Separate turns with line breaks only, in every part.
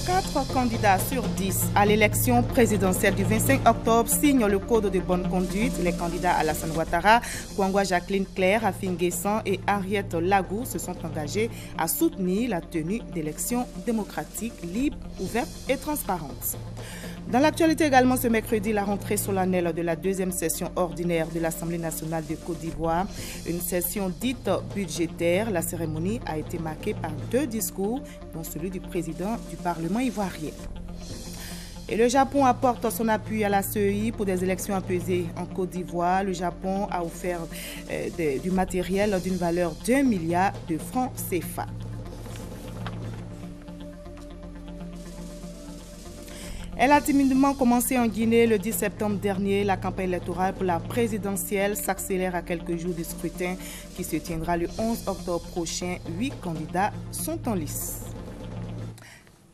Quatre candidats sur 10 à l'élection présidentielle du 25 octobre signent le code de bonne conduite. Les candidats Alassane Ouattara, Kouangwa Jacqueline Claire, Afin Guessan et Henriette Lagou se sont engagés à soutenir la tenue d'élections démocratiques, libres, ouvertes et transparentes. Dans l'actualité également, ce mercredi, la rentrée solennelle de la deuxième session ordinaire de l'Assemblée nationale de Côte d'Ivoire, une session dite budgétaire. La cérémonie a été marquée par deux discours, dont celui du président du Parlement ivoirien. Et le Japon apporte son appui à la CEI pour des élections apaisées en Côte d'Ivoire. Le Japon a offert du matériel d'une valeur d'1 milliard de francs CFA. Elle a timidement commencé en Guinée le 10 septembre dernier. La campagne électorale pour la présidentielle s'accélère à quelques jours du scrutin qui se tiendra le 11 octobre prochain. 8 candidats sont en lice.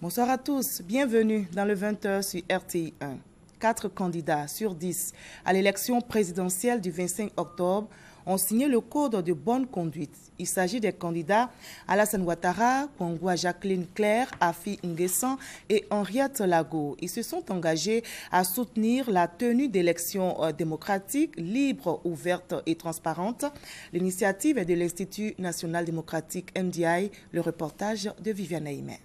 Bonsoir à tous, bienvenue dans le 20h sur RTI 1. 4 candidats sur 10 à l'élection présidentielle du 25 octobre ont signé le code de bonne conduite. Il s'agit des candidats Alassane Ouattara, Kouangwa Jacqueline Claire, Afi Nguessan et Henriette Lagou. Ils se sont engagés à soutenir la tenue d'élections démocratiques, libres, ouvertes et transparentes. L'initiative est de l'Institut national démocratique NDI, le reportage de Viviane Aimé.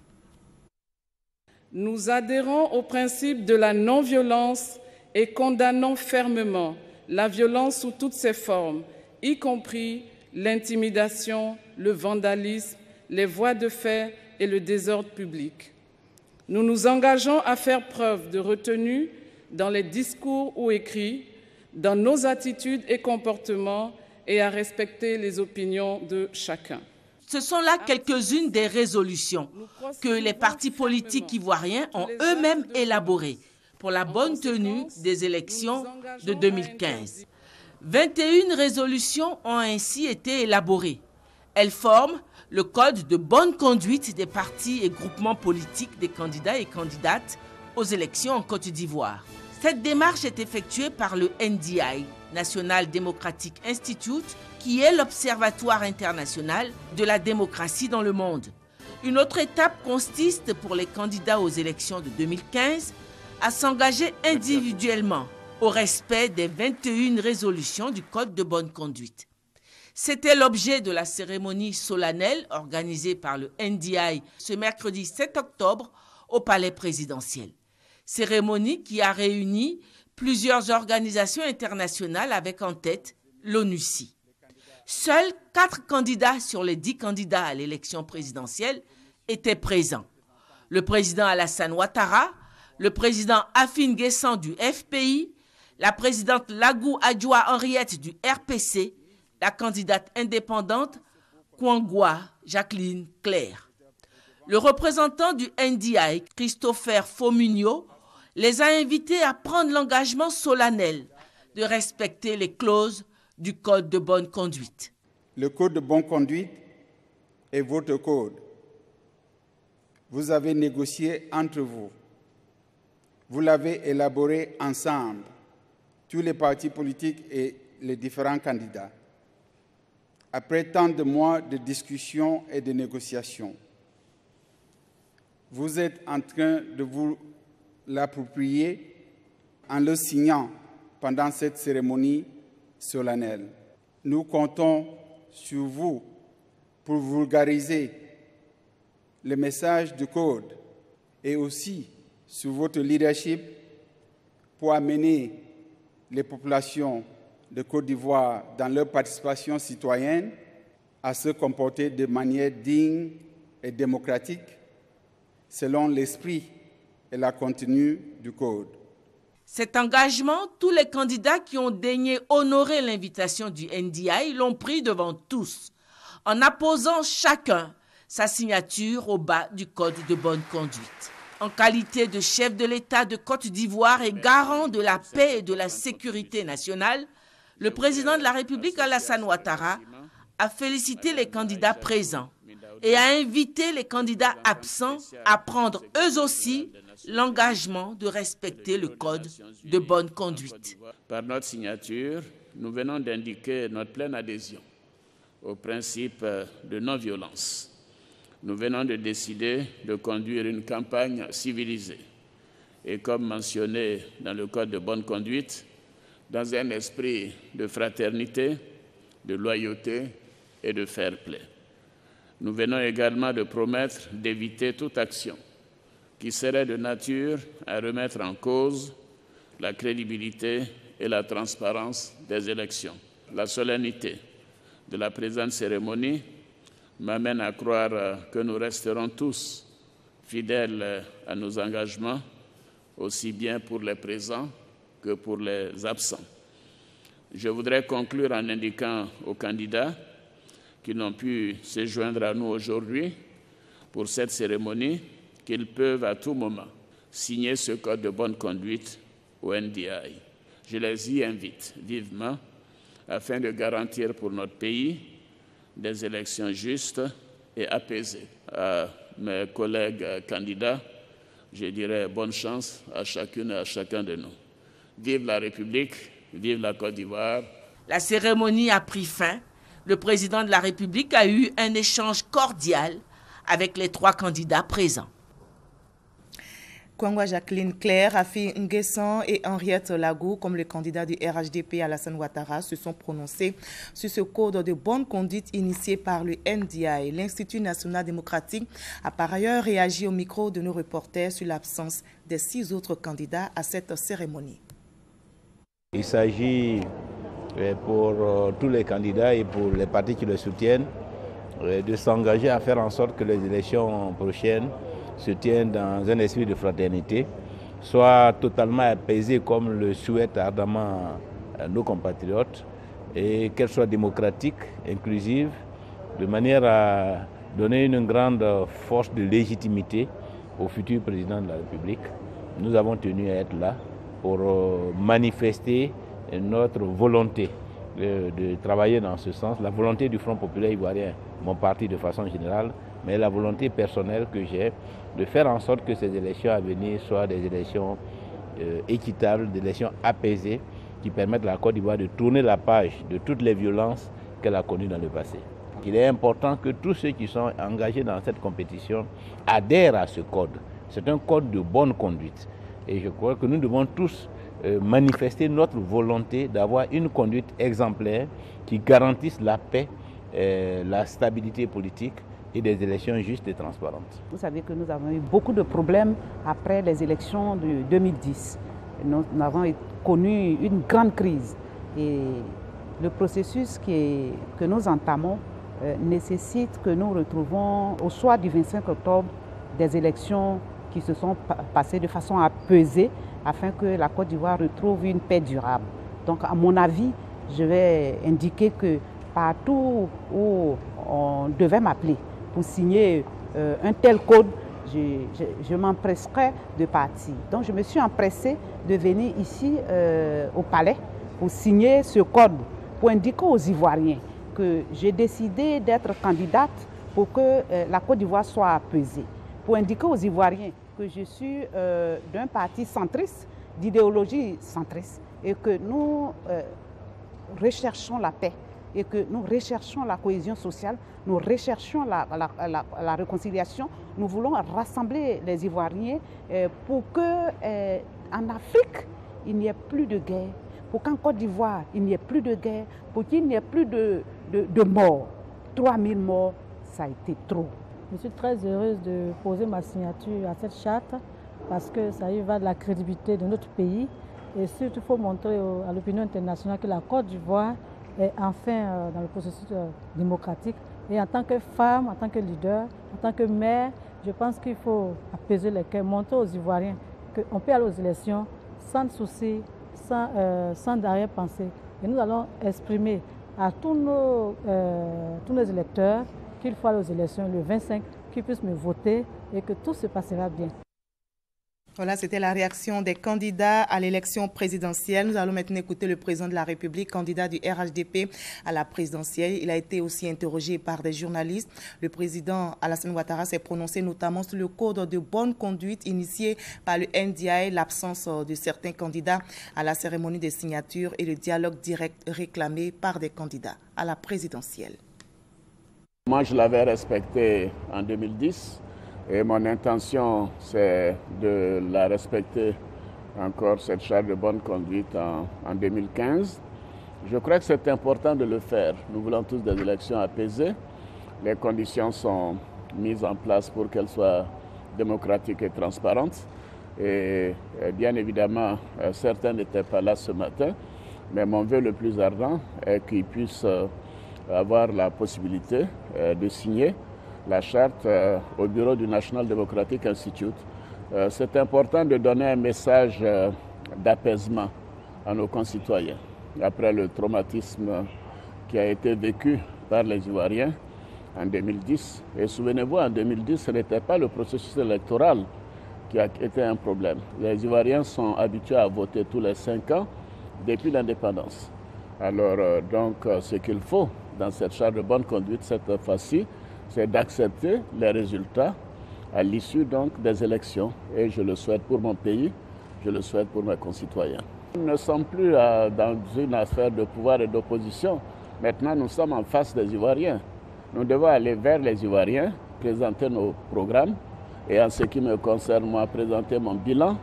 Nous adhérons au principe de la non-violence et condamnons fermement la violence sous toutes ses formes, y compris l'intimidation, le vandalisme, les voies de fait et le désordre public. Nous nous engageons à faire preuve de retenue dans les discours ou écrits, dans nos attitudes et comportements et à respecter les opinions de chacun.
Ce sont là quelques-unes des résolutions que les partis politiques ivoiriens ont eux-mêmes élaborées pour la bonne tenue des élections de 2015. 21 résolutions ont ainsi été élaborées. Elles forment le code de bonne conduite des partis et groupements politiques des candidats et candidates aux élections en Côte d'Ivoire. Cette démarche est effectuée par le NDI, National Democratic Institute, qui est l'Observatoire international de la démocratie dans le monde. Une autre étape consiste pour les candidats aux élections de 2015 à s'engager individuellement au respect des 21 résolutions du Code de bonne conduite. C'était l'objet de la cérémonie solennelle organisée par le NDI ce mercredi 7 octobre au Palais présidentiel. Cérémonie qui a réuni plusieurs organisations internationales avec en tête l'ONUCI. Seuls 4 candidats sur les 10 candidats à l'élection présidentielle étaient présents. Le président Alassane Ouattara, le président Afin Guessan du FPI, la présidente Lagou Adjoua Henriette du RPC, la candidate indépendante Kouangwa Jacqueline Claire. Le représentant du NDI, Christopher Fomunio, les a invités à prendre l'engagement solennel de respecter les clauses du Code de bonne conduite.
Le Code de bonne conduite est votre code. Vous avez négocié entre vous. Vous l'avez élaboré ensemble, tous les partis politiques et les différents candidats. Après tant de mois de discussions et de négociations, vous êtes en train de vous l'approprier en le signant pendant cette cérémonie solennelle. Nous comptons sur vous pour vulgariser le message du Code et aussi sur votre leadership pour amener les populations de Côte d'Ivoire dans leur participation citoyenne à se comporter de manière digne et démocratique selon l'esprit et la contenue du Code.
Cet engagement, tous les candidats qui ont daigné honorer l'invitation du NDI l'ont pris devant tous, en apposant chacun sa signature au bas du Code de bonne conduite. En qualité de chef de l'État de Côte d'Ivoire et garant de la paix et de la sécurité nationale, le président de la République Alassane Ouattara a félicité les candidats présents et a invité les candidats absents à prendre eux aussi l'engagement de respecter le code de bonne conduite.
Par notre signature, nous venons d'indiquer notre pleine adhésion au principe de non-violence. Nous venons de décider de conduire une campagne civilisée et, comme mentionné dans le code de bonne conduite, dans un esprit de fraternité, de loyauté et de fair play. Nous venons également de promettre d'éviter toute action qui serait de nature à remettre en cause la crédibilité et la transparence des élections. La solennité de la présente cérémonie m'amène à croire que nous resterons tous fidèles à nos engagements, aussi bien pour les présents que pour les absents. Je voudrais conclure en indiquant aux candidats qui n'ont pu se joindre à nous aujourd'hui pour cette cérémonie qu'ils peuvent à tout moment signer ce code de bonne conduite au NDI. Je les y invite vivement afin de garantir pour notre pays des élections justes et apaisées. À mes collègues candidats, je dirais bonne chance à chacune et à chacun de nous. Vive la République, vive la Côte d'Ivoire.
La cérémonie a pris fin. Le président de la République a eu un échange cordial avec les 3 candidats présents.
Kwangwa Jacqueline Claire, Afi Nguessan et Henriette Lagou, comme les candidats du RHDP Alassane Ouattara, se sont prononcés sur ce code de bonne conduite initié par le NDI. L'Institut national démocratique a par ailleurs réagi au micro de nos reporters sur l'absence des 6 autres candidats à cette cérémonie.
Il s'agit pour tous les candidats et pour les partis qui le soutiennent de s'engager à faire en sorte que les élections prochaines se tiennent dans un esprit de fraternité, soient totalement apaisées comme le souhaitent ardemment nos compatriotes et qu'elles soient démocratiques, inclusives, de manière à donner une grande force de légitimité au futur président de la République. Nous avons tenu à être là pour manifester notre volonté de travailler dans ce sens, la volonté du Front populaire ivoirien, mon parti de façon générale, mais la volonté personnelle que j'ai de faire en sorte que ces élections à venir soient des élections équitables, des élections apaisées qui permettent à la Côte d'Ivoire de tourner la page de toutes les violences qu'elle a connues dans le passé. Il est important que tous ceux qui sont engagés dans cette compétition adhèrent à ce code. C'est un code de bonne conduite. Et je crois que nous devons tous manifester notre volonté d'avoir une conduite exemplaire qui garantisse la paix, la stabilité politique et des élections justes et transparentes.
Vous savez que nous avons eu beaucoup de problèmes après les élections de 2010. Nous avons connu une grande crise et le processus que nous entamons nécessite que nous retrouvons au soir du 25 octobre des élections qui se sont passées de façon apaisée afin que la Côte d'Ivoire retrouve une paix durable. Donc à mon avis, je vais indiquer que partout où on devait m'appeler pour signer un tel code, je m'empresserai de partir. Donc je me suis empressée de venir ici au palais pour signer ce code, pour indiquer aux Ivoiriens que j'ai décidé d'être candidate pour que la Côte d'Ivoire soit apaisée, pour indiquer aux Ivoiriens que je suis d'un parti centriste, d'idéologie centriste, et que nous recherchons la paix, et que nous recherchons la cohésion sociale, nous recherchons la réconciliation. Nous voulons rassembler les Ivoiriens pour qu'en Afrique, il n'y ait plus de guerre, pour qu'en Côte d'Ivoire, il n'y ait plus de guerre, pour qu'il n'y ait plus de morts. 3000 morts, ça a été trop.
Je suis très heureuse de poser ma signature à cette charte parce que ça y va de la crédibilité de notre pays. Et surtout, il faut montrer à l'opinion internationale que la Côte d'Ivoire est enfin dans le processus démocratique. Et en tant que femme, en tant que leader, en tant que mère, je pense qu'il faut apaiser les cœurs, montrer aux Ivoiriens qu'on peut aller aux élections sans souci, sans arrière-pensée. Et nous allons exprimer à tous nos électeurs qu'il faut aller aux élections le 25, qu'ils puissent me voter et que tout se passera bien.
Voilà, c'était la réaction des candidats à l'élection présidentielle. Nous allons maintenant écouter le président de la République, candidat du RHDP à la présidentielle. Il a été aussi interrogé par des journalistes. Le président Alassane Ouattara s'est prononcé notamment sur le code de bonne conduite initié par le NDI, l'absence de certains candidats à la cérémonie des signatures et le dialogue direct réclamé par des candidats à la présidentielle.
Moi, je l'avais respecté en 2010. Et mon intention, c'est de la respecter encore, cette charte de bonne conduite en 2015. Je crois que c'est important de le faire. Nous voulons tous des élections apaisées. Les conditions sont mises en place pour qu'elles soient démocratiques et transparentes. Et bien évidemment, certains n'étaient pas là ce matin, mais mon vœu le plus ardent est qu'ils puissent avoir la possibilité de signer la charte au bureau du National Democratic Institute. C'est important de donner un message d'apaisement à nos concitoyens après le traumatisme qui a été vécu par les Ivoiriens en 2010. Et souvenez-vous, en 2010, ce n'était pas le processus électoral qui a été un problème. Les Ivoiriens sont habitués à voter tous les 5 ans depuis l'indépendance. Alors, donc, ce qu'il faut dans cette charte de bonne conduite cette fois-ci, c'est d'accepter les résultats à l'issue donc des élections. Et je le souhaite pour mon pays, je le souhaite pour mes concitoyens. Nous ne sommes plus dans une affaire de pouvoir et d'opposition. Maintenant, nous sommes en face des Ivoiriens. Nous devons aller vers les Ivoiriens, présenter nos programmes et en ce qui me concerne, moi, présenter mon bilan.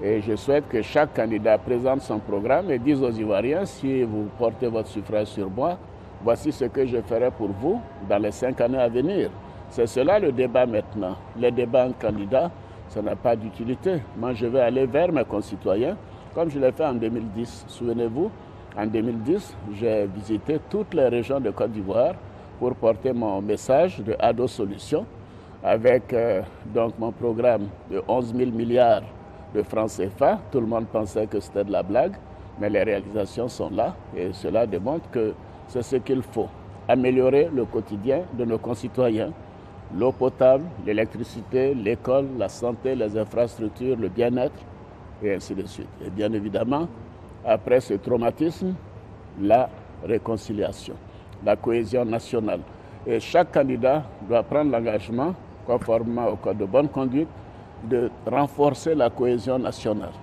Et je souhaite que chaque candidat présente son programme et dise aux Ivoiriens, si vous portez votre suffrage sur moi, voici ce que je ferai pour vous dans les 5 années à venir. C'est cela le débat maintenant. Les débats en candidat, ça n'a pas d'utilité. Moi, je vais aller vers mes concitoyens, comme je l'ai fait en 2010. Souvenez-vous, en 2010, j'ai visité toutes les régions de Côte d'Ivoire pour porter mon message de ADO Solutions avec donc mon programme de 11 000 milliards de francs CFA. Tout le monde pensait que c'était de la blague, mais les réalisations sont là et cela démontre que c'est ce qu'il faut. Améliorer le quotidien de nos concitoyens, l'eau potable, l'électricité, l'école, la santé, les infrastructures, le bien-être, et ainsi de suite. Et bien évidemment, après ce traumatisme, la réconciliation, la cohésion nationale. Et chaque candidat doit prendre l'engagement, conformément au code de bonne conduite, de renforcer la cohésion nationale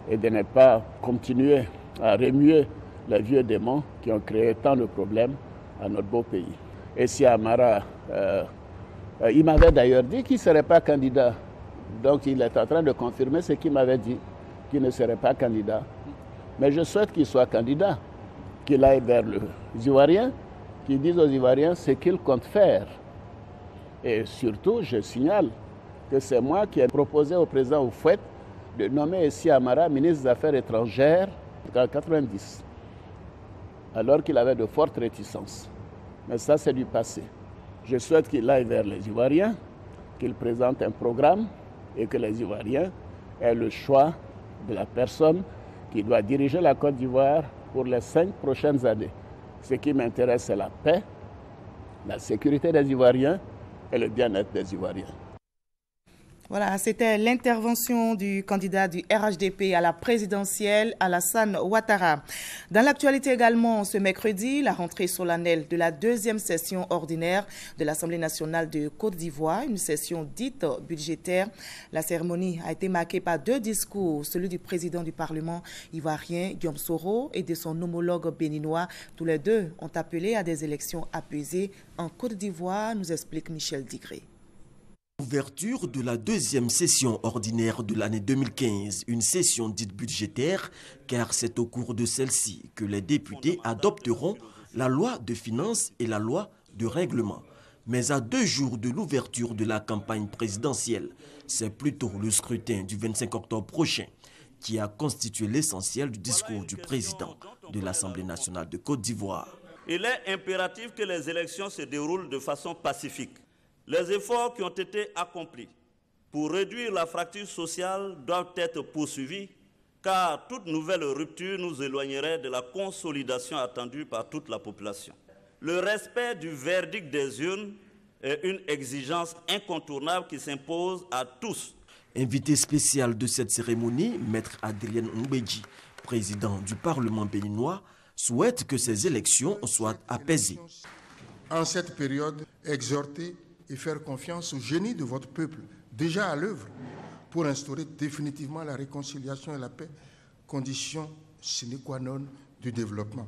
et de ne pas continuer à remuer les vieux démons qui ont créé tant de problèmes à notre beau pays. Et si Amara, il m'avait d'ailleurs dit qu'il ne serait pas candidat. Donc il est en train de confirmer ce qu'il m'avait dit, qu'il ne serait pas candidat. Mais je souhaite qu'il soit candidat, qu'il aille vers les Ivoiriens, qu'il dise aux Ivoiriens ce qu'il compte faire. Et surtout, je signale que c'est moi qui ai proposé au président Houphouët de nommer Essi Amara ministre des Affaires étrangères en 1990. Alors qu'il avait de fortes réticences. Mais ça, c'est du passé. Je souhaite qu'il aille vers les Ivoiriens, qu'il présente un programme et que les Ivoiriens aient le choix de la personne qui doit diriger la Côte d'Ivoire pour les 5 prochaines années. Ce qui m'intéresse, c'est la paix, la sécurité des Ivoiriens et le bien-être des Ivoiriens.
Voilà, c'était l'intervention du candidat du RHDP à la présidentielle, Alassane Ouattara. Dans l'actualité également, ce mercredi, la rentrée solennelle de la 2e session ordinaire de l'Assemblée nationale de Côte d'Ivoire, une session dite budgétaire. La cérémonie a été marquée par 2 discours, celui du président du Parlement ivoirien, Guillaume Soro, et de son homologue béninois. Tous les deux ont appelé à des élections apaisées en Côte d'Ivoire, nous explique Michel Digré.
Ouverture de la 2e session ordinaire de l'année 2015, une session dite budgétaire, car c'est au cours de celle-ci que les députés adopteront la loi de finances et la loi de règlement. Mais à 2 jours de l'ouverture de la campagne présidentielle, c'est plutôt le scrutin du 25 octobre prochain qui a constitué l'essentiel du discours du président de l'Assemblée nationale de Côte d'Ivoire.
Il est impératif que les élections se déroulent de façon pacifique. Les efforts qui ont été accomplis pour réduire la fracture sociale doivent être poursuivis, car toute nouvelle rupture nous éloignerait de la consolidation attendue par toute la population. Le respect du verdict des urnes est une exigence incontournable qui s'impose à tous.
Invité spécial de cette cérémonie, Maître Adrien Mbedji, président du Parlement béninois, souhaite que ces élections soient apaisées.
En cette période, exhorter et faire confiance au génie de votre peuple, déjà à l'œuvre, pour instaurer définitivement la réconciliation et la paix, condition sine qua non du développement.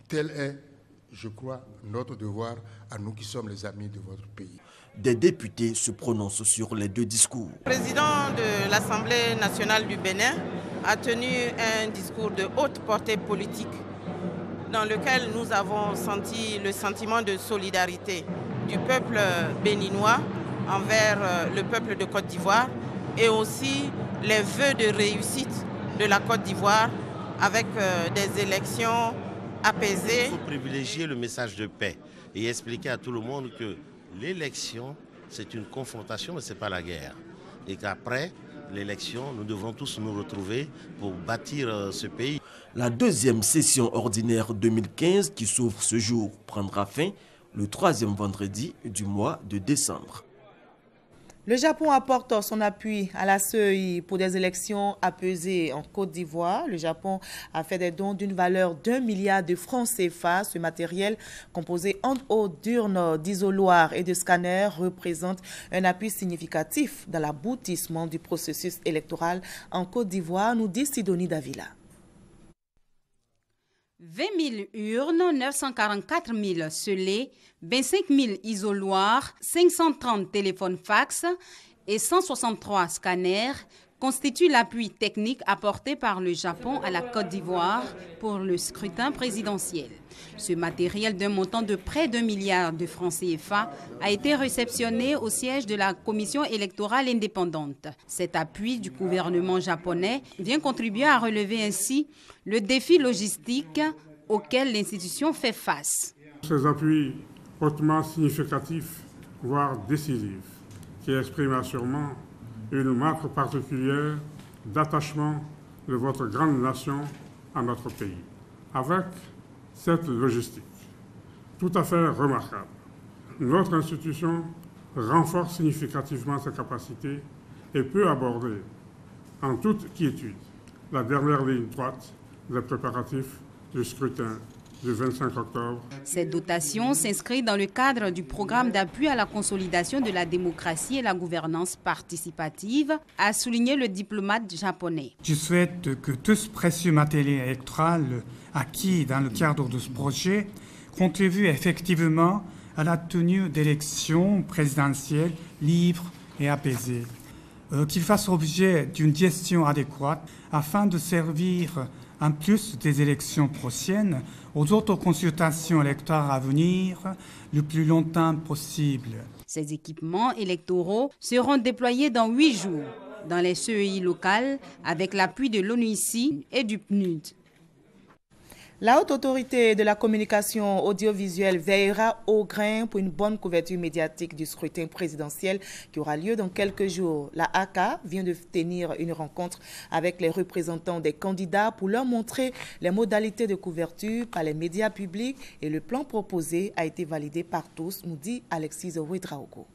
Tel est, je crois, notre devoir à nous qui sommes les amis de votre pays.
Des députés se prononcent sur les deux discours.
Le président de l'Assemblée nationale du Bénin a tenu un discours de haute portée politique dans lequel nous avons senti le sentiment de solidarité du peuple béninois envers le peuple de Côte d'Ivoire et aussi les vœux de réussite de la Côte d'Ivoire avec des élections apaisées.
Il faut privilégier le message de paix et expliquer à tout le monde que l'élection, c'est une confrontation, mais ce n'est pas la guerre. Et qu'après l'élection, nous devons tous nous retrouver pour bâtir ce pays.
La deuxième session ordinaire 2015 qui s'ouvre ce jour prendra fin le 3e vendredi du mois de décembre.
Le Japon apporte son appui à la CEI pour des élections apaisées en Côte d'Ivoire. Le Japon a fait des dons d'une valeur d'1 milliard de francs CFA. Ce matériel, composé entre autres d'urnes, d'isoloirs et de scanners, représente un appui significatif dans l'aboutissement du processus électoral en Côte d'Ivoire, nous dit Sidonie Davila.
20 000 urnes, 944 000 scellés, 25 000 isoloirs, 530 téléphones fax et 163 scanners constituent l'appui technique apporté par le Japon à la Côte d'Ivoire pour le scrutin présidentiel. Ce matériel d'un montant de près d'1 milliard de francs CFA a été réceptionné au siège de la Commission électorale indépendante. Cet appui du gouvernement japonais vient contribuer à relever ainsi le défi logistique auquel l'institution fait face.
Ces appuis hautement significatifs, voire décisifs, qui expriment assurément une marque particulière d'attachement de votre grande nation à notre pays. Avec cette logistique tout à fait remarquable, notre institution renforce significativement ses capacités et peut aborder en toute quiétude la dernière ligne droite des préparatifs du scrutin du 25 octobre.
Cette dotation s'inscrit dans le cadre du programme d'appui à la consolidation de la démocratie et la gouvernance participative, a souligné le diplomate japonais.
Je souhaite que tout ce précieux matériel électoral acquis dans le cadre de ce projet contribue effectivement à la tenue d'élections présidentielles libres et apaisées. Qu'il fasse objet d'une gestion adéquate afin de servir en plus des élections prochaines, aux autres consultations électorales à venir le plus longtemps possible.
Ces équipements électoraux seront déployés dans 8 jours dans les CEI locales avec l'appui de l'ONUICI et du PNUD.
La Haute Autorité de la Communication Audiovisuelle veillera au grain pour une bonne couverture médiatique du scrutin présidentiel qui aura lieu dans quelques jours. La ACA vient de tenir une rencontre avec les représentants des candidats pour leur montrer les modalités de couverture par les médias publics et le plan proposé a été validé par tous, nous dit Alexis Ouedraogo.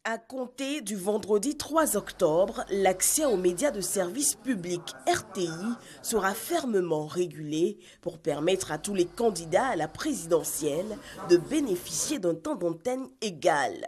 À compter du vendredi 3 octobre, l'accès aux médias de service public RTI sera fermement régulé pour permettre à tous les candidats à la présidentielle de bénéficier d'un temps d'antenne égal.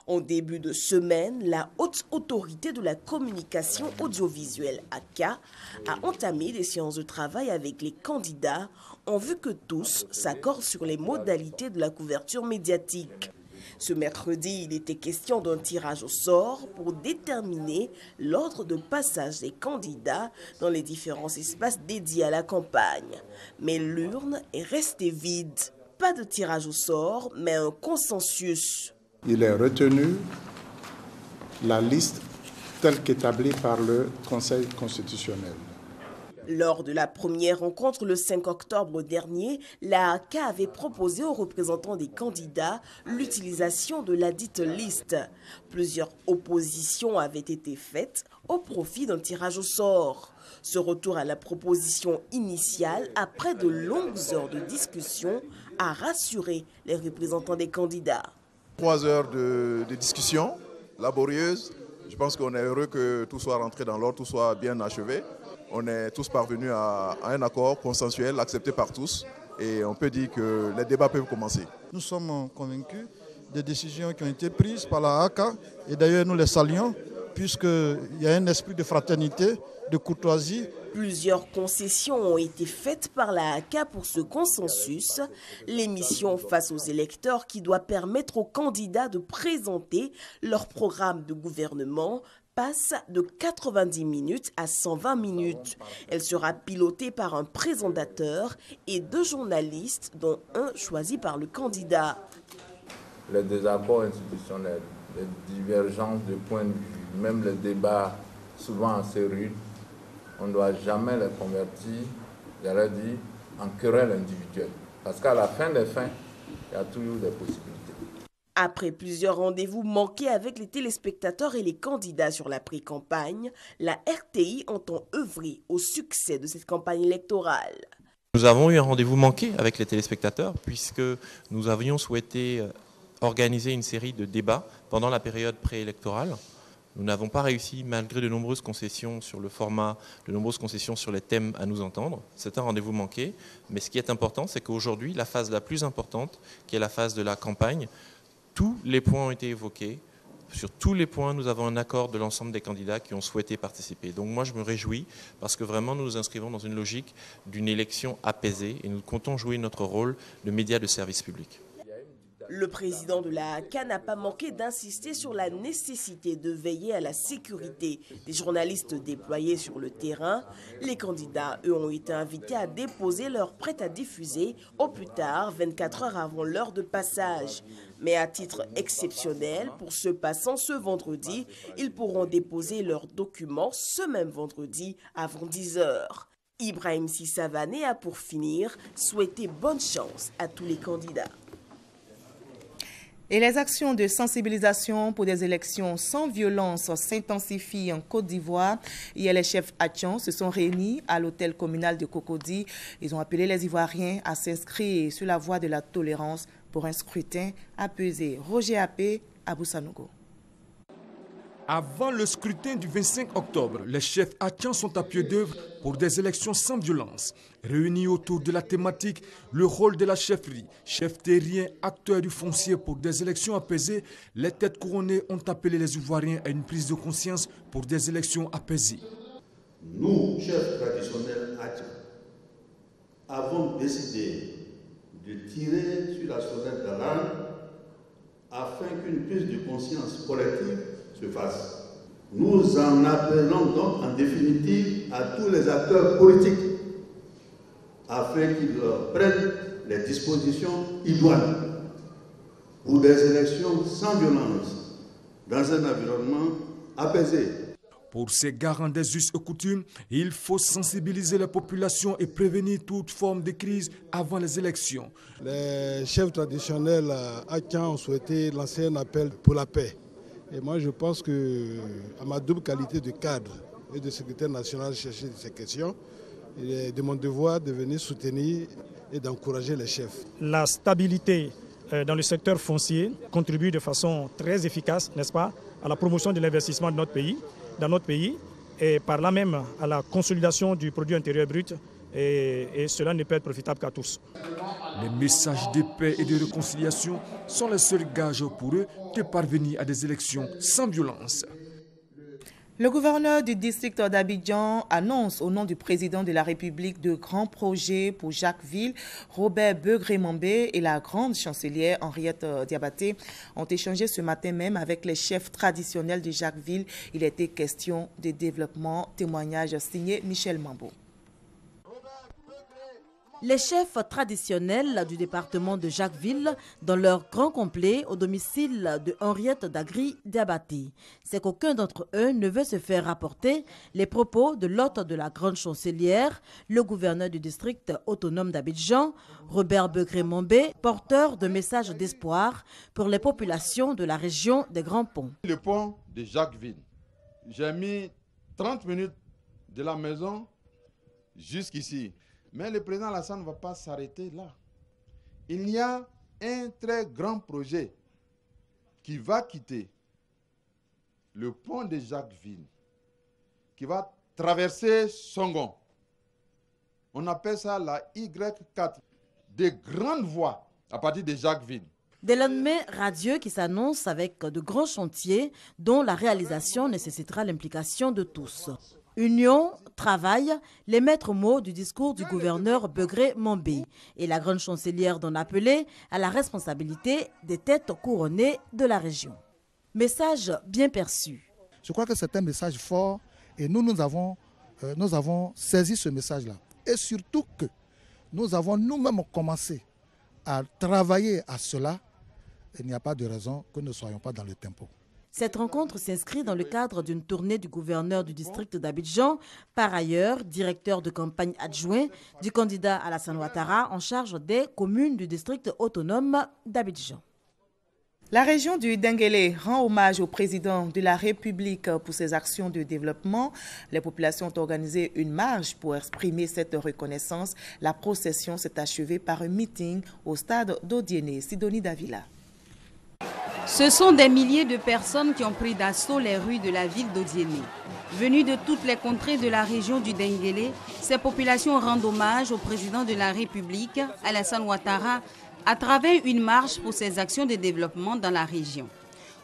En début de semaine, la Haute Autorité de la Communication Audiovisuelle ACA a entamé des séances de travail avec les candidats en vue que tous s'accordent sur les modalités de la couverture médiatique. Ce mercredi, il était question d'un tirage au sort pour déterminer l'ordre de passage des candidats dans les différents espaces dédiés à la campagne. Mais l'urne est restée vide. Pas de tirage au sort, mais un consensus.
Il est retenu la liste telle qu'établie par le Conseil constitutionnel.
Lors de la première rencontre le 5 octobre dernier, la ACA avait proposé aux représentants des candidats l'utilisation de la dite liste. Plusieurs oppositions avaient été faites au profit d'un tirage au sort. Ce retour à la proposition initiale, après de longues heures de discussion, a rassuré les représentants des candidats.
3 heures de discussion laborieuse Je pense qu'on est heureux que tout soit rentré dans l'ordre, tout soit bien achevé. On est tous parvenus à un accord consensuel accepté par tous et on peut dire que les débats peuvent commencer.
Nous sommes convaincus des décisions qui ont été prises par la ACA et d'ailleurs nous les saluons puisqu'il y a un esprit de fraternité, de courtoisie.
Plusieurs concessions ont été faites par la ACA pour ce consensus. L'émission face aux électeurs qui doit permettre aux candidats de présenter leur programme de gouvernement passe de 90 minutes à 120 minutes. Elle sera pilotée par un présentateur et 2 journalistes, dont un choisi par le candidat.
Les désaccords institutionnels, les divergences de points de vue, même les débats souvent assez rudes, on ne doit jamais les convertir, j'aurais dit, en querelle individuelle. Parce qu'à la fin des fins, il y a toujours des possibilités.
Après plusieurs rendez-vous manqués avec les téléspectateurs et les candidats sur la pré-campagne, la RTI entend œuvrer au succès de cette campagne électorale.
Nous avons eu un rendez-vous manqué avec les téléspectateurs puisque nous avions souhaité organiser une série de débats pendant la période préélectorale. Nous n'avons pas réussi, malgré de nombreuses concessions sur le format, de nombreuses concessions sur les thèmes à nous entendre. C'est un rendez-vous manqué, mais ce qui est important, c'est qu'aujourd'hui, la phase la plus importante, qui est la phase de la campagne, tous les points ont été évoqués. Sur tous les points, nous avons un accord de l'ensemble des candidats qui ont souhaité participer. Donc moi, je me réjouis parce que vraiment, nous nous inscrivons dans une logique d'une élection apaisée et nous comptons jouer notre rôle de média de service public.
Le président de la ACA n'a pas manqué d'insister sur la nécessité de veiller à la sécurité des journalistes déployés sur le terrain. Les candidats, eux, ont été invités à déposer leur prêt à diffuser au plus tard 24 heures avant l'heure de passage. Mais à titre exceptionnel, pour ceux passant ce vendredi, ils pourront déposer leurs documents ce même vendredi avant 10 heures. Ibrahim Sissavané a pour finir souhaité bonne chance à tous les candidats.
Et les actions de sensibilisation pour des élections sans violence s'intensifient en Côte d'Ivoire. Hier, les chefs Atchans se sont réunis à l'hôtel communal de Cocody. Ils ont appelé les Ivoiriens à s'inscrire sur la voie de la tolérance pour un scrutin apaisé. Roger Appé, Abou Sanogo.
Avant le scrutin du 25 octobre, les chefs Atchans sont à pied d'œuvre pour des élections sans violence. Réunis autour de la thématique, le rôle de la chefferie, chef terrien, acteur du foncier pour des élections apaisées, les têtes couronnées ont appelé les Ivoiriens à une prise de conscience pour des élections apaisées.
Nous, chefs traditionnels Atchans, avons décidé de tirer sur la sonnette d'alarme afin qu'une prise de conscience collective se fasse. Nous en appelons donc en définitive à tous les acteurs politiques afin qu'ils prennent les dispositions idoines pour des élections sans violence dans un environnement apaisé.
Pour ces garants des us et coutumes, il faut sensibiliser la population et prévenir toute forme de crise avant les élections.
Les chefs traditionnels Atchans ont souhaité lancer un appel pour la paix. Et moi, je pense que, à ma double qualité de cadre et de secrétaire national chargé de ces questions, il est de mon devoir de venir soutenir et d'encourager les chefs.
La stabilité dans le secteur foncier contribue de façon très efficace, n'est-ce pas, à la promotion de l'investissement de dans notre pays, et par là même à la consolidation du produit intérieur brut. Et cela ne peut être profitable qu'à tous.
Les messages de paix et de réconciliation sont les seuls gages pour eux de parvenir à des élections sans violence.
Le gouverneur du district d'Abidjan annonce au nom du président de la République de grands projets pour Jacquesville. Robert Begré-Mambé et la grande chancelière Henriette Diabaté ont échangé ce matin même avec les chefs traditionnels de Jacquesville. Il était question de développement. Témoignage signé Michel Mambo.
Les chefs traditionnels du département de Jacquesville dans leur grand complet au domicile de Henriette Dagri Diabaté. C'est qu'aucun d'entre eux ne veut se faire rapporter les propos de l'hôte de la grande chancelière, le gouverneur du district autonome d'Abidjan, Robert Begré-Mambé, porteur de messages d'espoir pour les populations de la région des Grands Ponts.
Le pont de Jacquesville, j'ai mis 30 minutes de la maison jusqu'ici. Mais le président Alassane ne va pas s'arrêter là. Il y a un très grand projet qui va quitter le pont de Jacquesville, qui va traverser Songon. On appelle ça la Y4. Des grandes voies à partir de Jacquesville.
Des lendemains radieux qui s'annoncent avec de grands chantiers dont la réalisation nécessitera l'implication de tous. Union, travail, les maîtres mots du discours du gouverneur Begré Mambé et la grande chancelière d'en appeler à la responsabilité des têtes couronnées de la région. Message bien perçu.
Je crois que c'est un message fort et nous avons saisi ce message-là. Et surtout que nous avons nous-mêmes commencé à travailler à cela. Il n'y a pas de raison que nous ne soyons pas dans le tempo.
Cette rencontre s'inscrit dans le cadre d'une tournée du gouverneur du district d'Abidjan, par ailleurs directeur de campagne adjoint du candidat Alassane Ouattara en charge des communes du district autonome d'Abidjan.
La région du Denguélé rend hommage au président de la République pour ses actions de développement. Les populations ont organisé une marche pour exprimer cette reconnaissance. La procession s'est achevée par un meeting au stade d'Odiéné. Sidonie Davila.
Ce sont des milliers de personnes qui ont pris d'assaut les rues de la ville d'Odiéné. Venues de toutes les contrées de la région du Denguélé, ces populations rendent hommage au président de la République, Alassane Ouattara, à travers une marche pour ses actions de développement dans la région.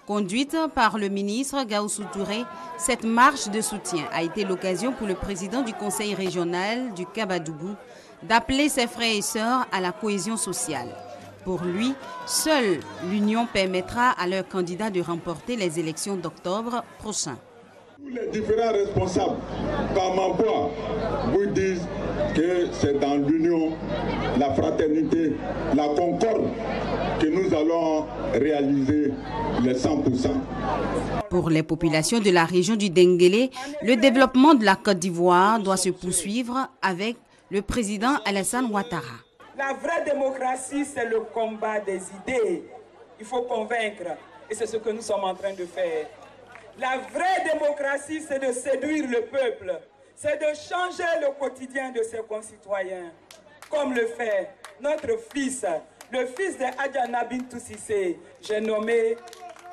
Conduite par le ministre Gaoussou Touré, cette marche de soutien a été l'occasion pour le président du conseil régional du Kabadougou d'appeler ses frères et sœurs à la cohésion sociale. Pour lui, seule l'union permettra à leurs candidats de remporter les élections d'octobre prochain.
Tous les différents responsables, comme emploi, vous disent que c'est dans l'union, la fraternité, la concorde que nous allons réaliser les 100%.
Pour les populations de la région du Denguélé, le développement de la Côte d'Ivoire doit se poursuivre avec le président Alassane Ouattara.
La vraie démocratie, c'est le combat des idées. Il faut convaincre, et c'est ce que nous sommes en train de faire. La vraie démocratie, c'est de séduire le peuple, c'est de changer le quotidien de ses concitoyens, comme le fait notre fils, le fils de Adjana Bintou Cissé. J'ai nommé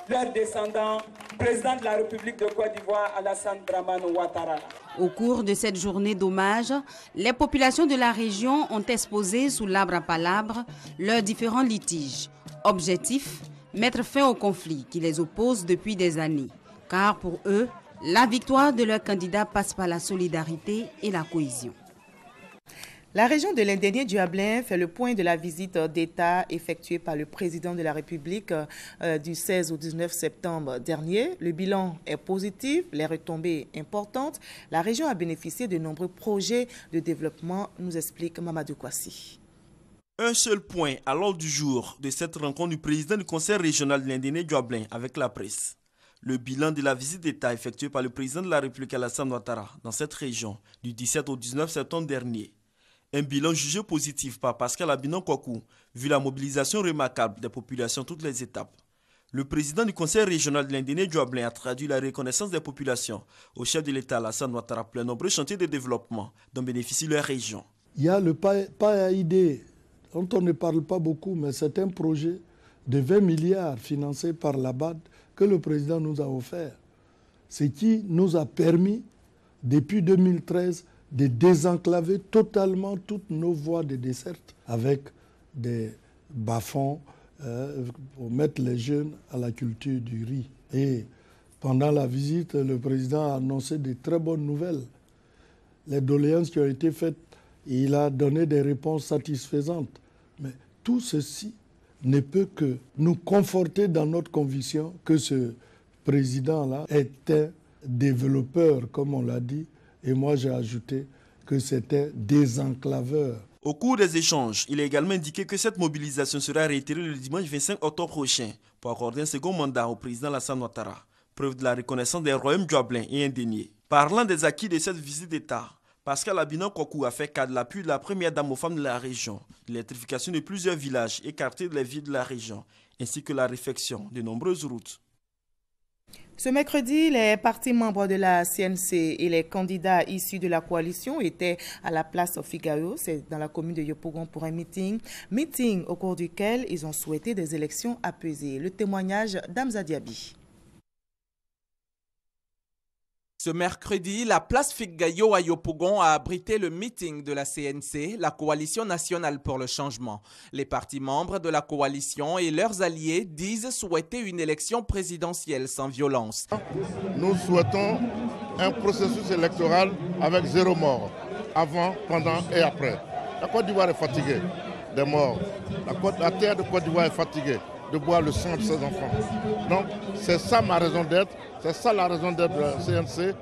leur descendant, président de la République de Côte d'Ivoire, Alassane Dramane Ouattara.
Au cours de cette journée d'hommage, les populations de la région ont exposé sous l'arbre à palabres leurs différents litiges. Objectif, mettre fin au conflit qui les oppose depuis des années. Car pour eux, la victoire de leur candidat passe par la solidarité et la cohésion.
La région de l'Indénié-du-Hablin fait le point de la visite d'État effectuée par le président de la République du 16 au 19 septembre dernier. Le bilan est positif, les retombées importantes. La région a bénéficié de nombreux projets de développement, nous explique Mamadou Kwasi.
Un seul point à l'ordre du jour de cette rencontre du président du conseil régional de l'Indénié-du-Hablin avec la presse. Le bilan de la visite d'État effectuée par le président de la République Alassane Ouattara dans cette région du 17 au 19 septembre dernier. Un bilan jugé positif par Pascal Abinan Kwaku, vu la mobilisation remarquable des populations à toutes les étapes. Le président du conseil régional de l'Indénié-du-Hablin a traduit la reconnaissance des populations au chef de l'État Alassane Ouattara pour les nombreux chantiers de développement dont bénéficie leur région.
Il y a le PAID, dont on ne parle pas beaucoup, mais c'est un projet de 20 milliards financé par la BAD que le président nous a offert. Ce qui nous a permis, depuis 2013, de désenclaver totalement toutes nos voies de desserte avec des bas-fonds pour mettre les jeunes à la culture du riz. Et pendant la visite, le président a annoncé de très bonnes nouvelles. Les doléances qui ont été faites, il a donné des réponses satisfaisantes. Mais tout ceci ne peut que nous conforter dans notre conviction que ce président-là est un développeur, comme on l'a dit, et moi j'ai ajouté que c'était désenclaveur.
Au cours des échanges, il a également indiqué que cette mobilisation sera réitérée le dimanche 25 octobre prochain pour accorder un second mandat au président Alassane Ouattara, preuve de la reconnaissance des royaumes du Hablin et Indénié. Parlant des acquis de cette visite d'État, Pascal Abinan Kwaku a fait cas de l'appui de la première dame aux femmes de la région, de l'électrification de plusieurs villages écartés de la ville de la région, ainsi que la réfection de nombreuses routes.
Ce mercredi, les partis membres de la CNC et les candidats issus de la coalition étaient à la place Figaro, c'est dans la commune de Yopougon, pour un meeting au cours duquel ils ont souhaité des élections apaisées. Le témoignage d'Amza Diaby.
Ce mercredi, la place Figayo à Yopougon a abrité le meeting de la CNC, la Coalition nationale pour le changement. Les partis membres de la coalition et leurs alliés disent souhaiter une élection présidentielle sans violence.
Nous souhaitons un processus électoral avec 0 mort, avant, pendant et après. La Côte d'Ivoire est fatiguée des morts. La terre de Côte d'Ivoire est fatiguée de boire le sang de ses enfants. Donc c'est ça ma raison d'être, c'est ça la raison d'être de la CNC.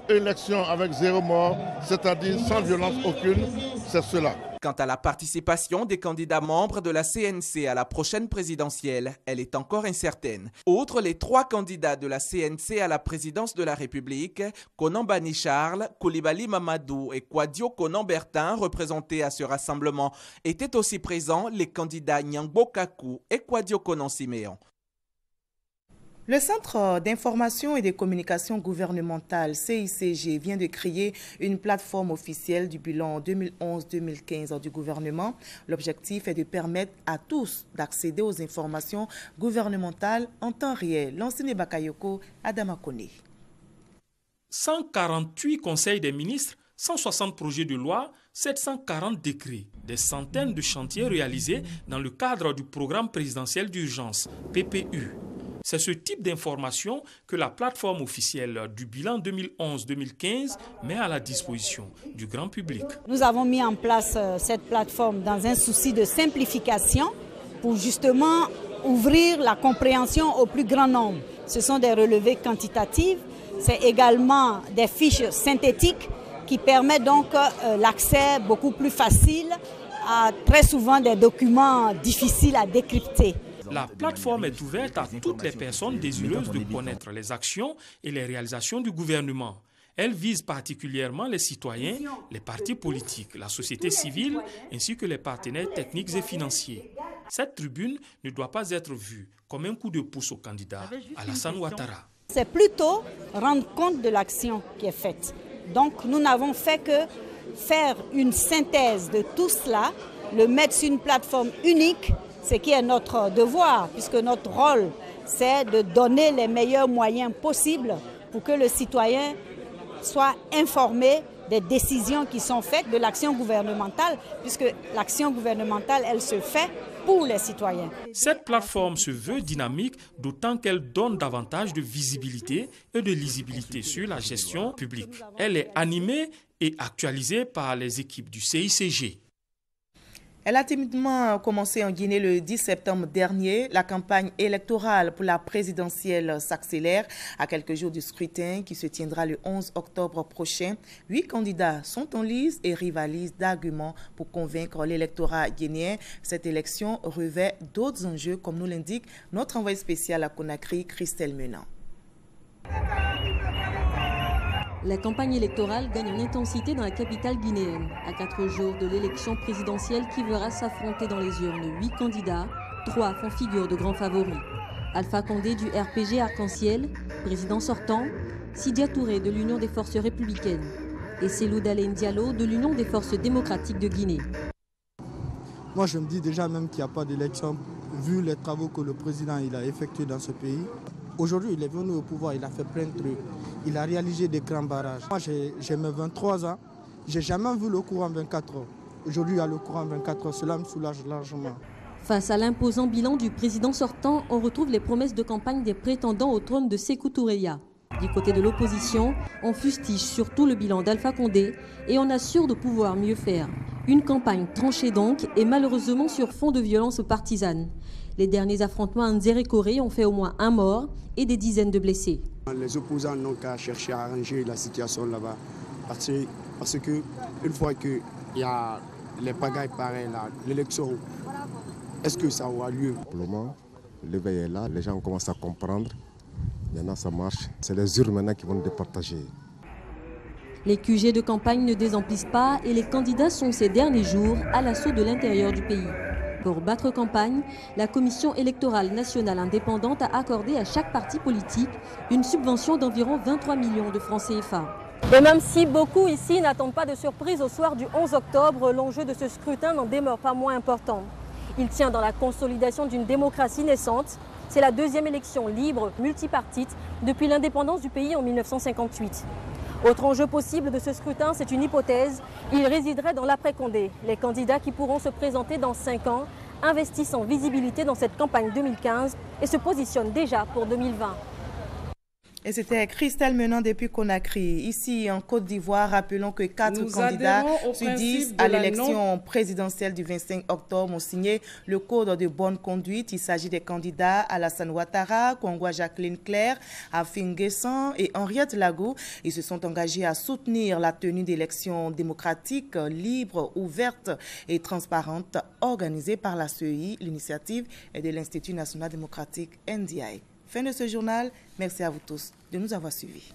Élection avec 0 mort, c'est-à-dire sans violence aucune, c'est cela.
Quant à la participation des candidats membres de la CNC à la prochaine présidentielle, elle est encore incertaine. Outre les 3 candidats de la CNC à la présidence de la République, Konan Bani Charles, Koulibaly Mamadou et Kwadio Konan Bertin, représentés à ce rassemblement, étaient aussi présents les candidats Nyangbo Kakou et Kwadio Konan Siméon.
Le Centre d'information et de communication gouvernementale, CICG, vient de créer une plateforme officielle du bilan 2011-2015 du gouvernement. L'objectif est de permettre à tous d'accéder aux informations gouvernementales en temps réel. L'enseigne Bakayoko, Adama Kone.
148 conseils des ministres, 160 projets de loi, 740 décrets, des centaines de chantiers réalisés dans le cadre du programme présidentiel d'urgence, PPU. C'est ce type d'information que la plateforme officielle du bilan 2011-2015 met à la disposition du grand public.
Nous avons mis en place cette plateforme dans un souci de simplification pour justement ouvrir la compréhension au plus grand nombre. Ce sont des relevés quantitatifs, c'est également des fiches synthétiques qui permettent donc l'accès beaucoup plus facile à très souvent des documents difficiles à décrypter.
La plateforme est ouverte à toutes les personnes désireuses de connaître les actions et les réalisations du gouvernement. Elle vise particulièrement les citoyens, les partis politiques, la société civile ainsi que les partenaires techniques et financiers. Cette tribune ne doit pas être vue comme un coup de pouce au candidat Alassane Ouattara.
C'est plutôt rendre compte de l'action qui est faite. Donc nous n'avons fait que faire une synthèse de tout cela, le mettre sur une plateforme unique, ce qui est notre devoir, puisque notre rôle, c'est de donner les meilleurs moyens possibles pour que le citoyen soit informé des décisions qui sont faites, de l'action gouvernementale, puisque l'action gouvernementale, elle se fait pour les citoyens.
Cette plateforme se veut dynamique, d'autant qu'elle donne davantage de visibilité et de lisibilité sur la gestion publique. Elle est animée et actualisée par les équipes du CICG.
Elle a timidement commencé en Guinée le 10 septembre dernier. La campagne électorale pour la présidentielle s'accélère à quelques jours du scrutin qui se tiendra le 11 octobre prochain. 8 candidats sont en lice et rivalisent d'arguments pour convaincre l'électorat guinéen. Cette élection revêt d'autres enjeux, comme nous l'indique notre envoyé spécial à Conakry, Christelle Menant.
La campagne électorale gagne en intensité dans la capitale guinéenne. À 4 jours de l'élection présidentielle qui verra s'affronter dans les urnes 8 candidats, 3 font figure de grands favoris. Alpha Condé du RPG Arc-en-Ciel, président sortant, Sidia Touré de l'Union des forces républicaines et Cellou Dalein Diallo de l'Union des forces démocratiques de Guinée.
Moi je me dis déjà même qu'il n'y a pas d'élection, vu les travaux que le président a effectués dans ce pays. Aujourd'hui, il est venu au pouvoir, il a fait plein de trucs. Il a réalisé des grands barrages. Moi, j'ai mes 23 ans, je n'ai jamais vu le courant 24 heures. Aujourd'hui, il y a le courant 24 heures, cela me soulage largement.
Face à l'imposant bilan du président sortant, on retrouve les promesses de campagne des prétendants au trône de Sékou Toureya. Du côté de l'opposition, on fustige surtout le bilan d'Alpha Condé et on assure de pouvoir mieux faire. Une campagne tranchée donc et malheureusement sur fond de violence partisane. Les derniers affrontements en Nzérékoré ont fait au moins 1 mort et des dizaines de blessés.
Les opposants n'ont qu'à chercher à arranger la situation là-bas. Parce que une fois qu'il y a les pagailles pareilles là, l'élection, est-ce que ça aura lieu?
Pour le moment, l'éveil est là, les gens commencent à comprendre. Maintenant ça marche. C'est les urnes maintenant qui vont départager.
Les QG de campagne ne désemplissent pas et les candidats sont ces derniers jours à l'assaut de l'intérieur du pays. Pour battre campagne, la Commission électorale nationale indépendante a accordé à chaque parti politique une subvention d'environ 23 millions de francs CFA.
Et même si beaucoup ici n'attendent pas de surprise au soir du 11 octobre, l'enjeu de ce scrutin n'en demeure pas moins important. Il tient dans la consolidation d'une démocratie naissante C'est la deuxième élection libre, multipartite, depuis l'indépendance du pays en 1958. Autre enjeu possible de ce scrutin, c'est une hypothèse. Il résiderait dans l'après-Condé. Les candidats qui pourront se présenter dans 5 ans investissent en visibilité dans cette campagne 2015 et se positionnent déjà pour 2020.
Et c'était Christelle Menant depuis Conakry. Ici, en Côte d'Ivoire, rappelons que 4 candidats sur 10 à l'élection présidentielle du 25 octobre ont signé le code de bonne conduite. Il s'agit des candidats Alassane Ouattara, Kongwa Jacqueline Claire, Afin Guessan et Henriette Lagou. Ils se sont engagés à soutenir la tenue d'élections démocratiques, libres, ouvertes et transparentes organisées par la CEI. L'initiative est de l'Institut national démocratique NDI. Fin de ce journal. Merci à vous tous de nous avoir suivis.